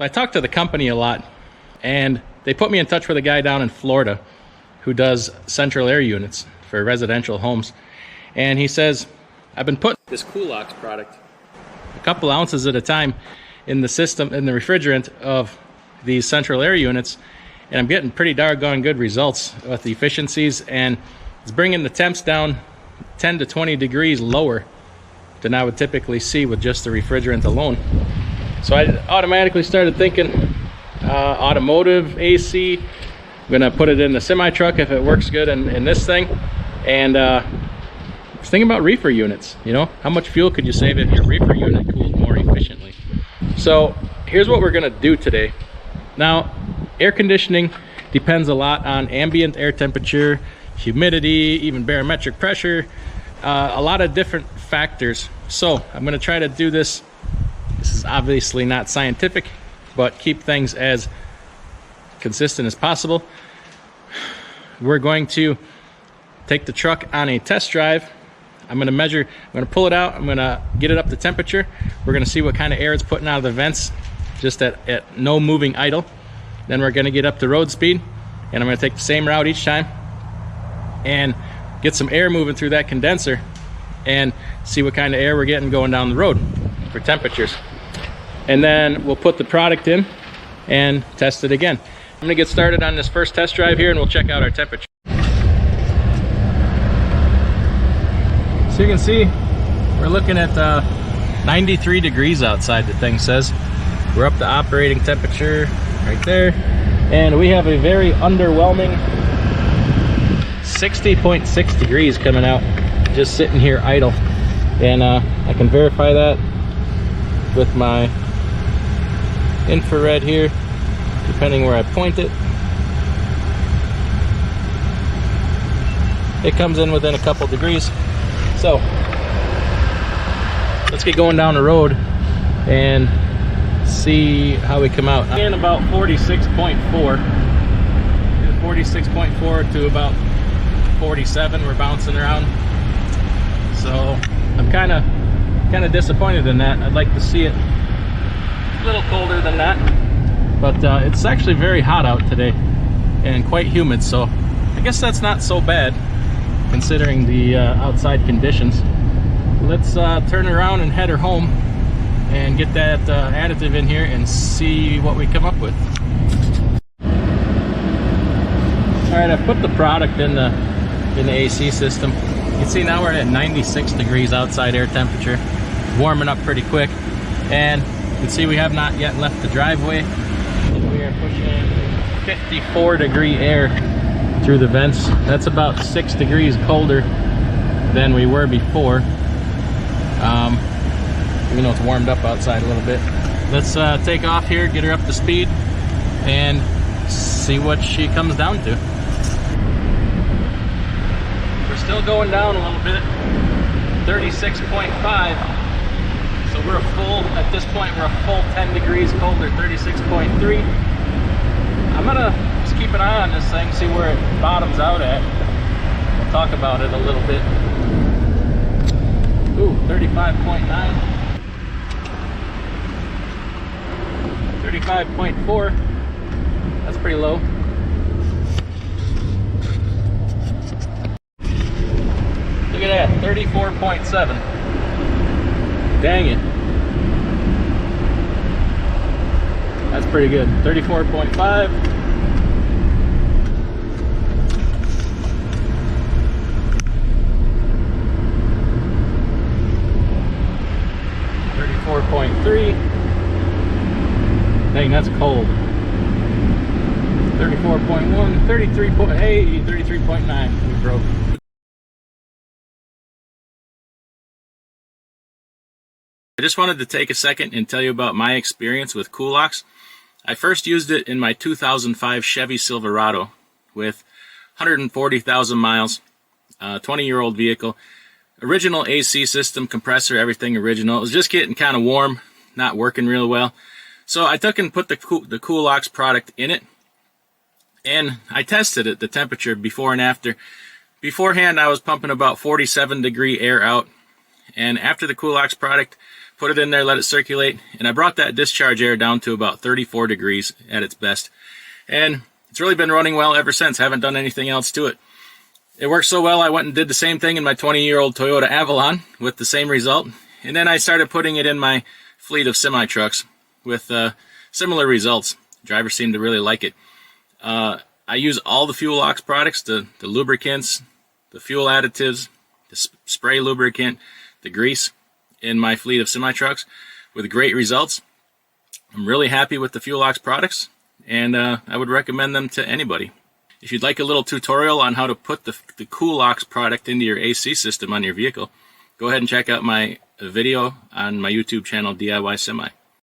I talked to the company a lot, and they put me in touch with a guy down in Florida who does central air units for residential homes. And he says, I've been putting this Cool-Ox product a couple ounces at a time in the system, in the refrigerant of these central air units, and I'm getting pretty doggone good results with the efficiencies, and it's bringing the temps down 10 to 20 degrees lower than I would typically see with just the refrigerant alone. So I automatically started thinking automotive AC. I'm gonna put it in the semi truck if it works good in this thing. And I was thinking about reefer units. You know, how much fuel could you save if your reefer unit cooled more efficiently? So here's what we're gonna do today. Now, air conditioning depends a lot on ambient air temperature, humidity, even barometric pressure, a lot of different factors. So I'm gonna try to do this. This is obviously not scientific, but keep things as consistent as possible. We're going to take the truck on a test drive. I'm going to measure, I'm going to pull it out, I'm going to get it up to temperature. We're going to see what kind of air it's putting out of the vents just at no moving idle. Then we're going to get up to road speed, and I'm going to take the same route each time and get some air moving through that condenser and see what kind of air we're getting going down the road for temperatures. And then we'll put the product in and test it again. I'm gonna get started on this first test drive here, and we'll check out our temperature. So you can see we're looking at 93 degrees outside, the thing says. We're up to operating temperature right there, and we have a very underwhelming 60.6 degrees coming out, just sitting here idle. And I can verify that with my infrared here, depending where I point it. It comes in within a couple degrees. So let's get going down the road and see how we come out. In about 46.4, 46.4 to about 47. We're bouncing around. So I'm kind of disappointed in that. I'd like to see it a little colder than that, but it's actually very hot out today and quite humid, so I guess that's not so bad considering the outside conditions. Let's turn around and head her home and get that additive in here and see what we come up with. All right, I've put the product in the AC system. You can see now we're at 96 degrees outside air temperature, warming up pretty quick, and you can see we have not yet left the driveway. We are pushing 54 degree air through the vents. That's about 6 degrees colder than we were before. You know, it's warmed up outside a little bit. Let's take off here, get her up to speed, and see what she comes down to. We're still going down a little bit, 36.5. So we're a full, at this point, we're a full 10 degrees colder, 36.3. I'm gonna just keep an eye on this thing, see where it bottoms out at. We'll talk about it a little bit. Ooh, 35.9. 35.4. That's pretty low. Look at that, 34.7. Dang it. That's pretty good. 34.5. 34.3. Dang, that's cold. 34.1, 33.8, 33.9. We broke. I just wanted to take a second and tell you about my experience with Cool-Ox. I first used it in my 2005 Chevy Silverado with 140,000 miles, 20-year-old vehicle. Original AC system, compressor, everything original. It was just getting kind of warm, not working real well. So I took and put the Cool-Ox product in it, and I tested it, the temperature before and after. Beforehand, I was pumping about 47 degree air out, And after the Cool-Ox product, put it in there, let it circulate, and I brought that discharge air down to about 34 degrees at its best. And it's really been running well ever since. I haven't done anything else to it. It worked so well, I went and did the same thing in my 20-year-old Toyota Avalon with the same result. And then I started putting it in my fleet of semi-trucks with similar results. Drivers seem to really like it. I use all the Fuel-Ox products, the lubricants, the fuel additives, the spray lubricant, the grease in my fleet of semi-trucks with great results. I'm really happy with the Fuel-Ox products, and I would recommend them to anybody. If you'd like a little tutorial on how to put the Cool-Ox product into your AC system on your vehicle, go ahead and check out my video on my YouTube channel, DIY Semi.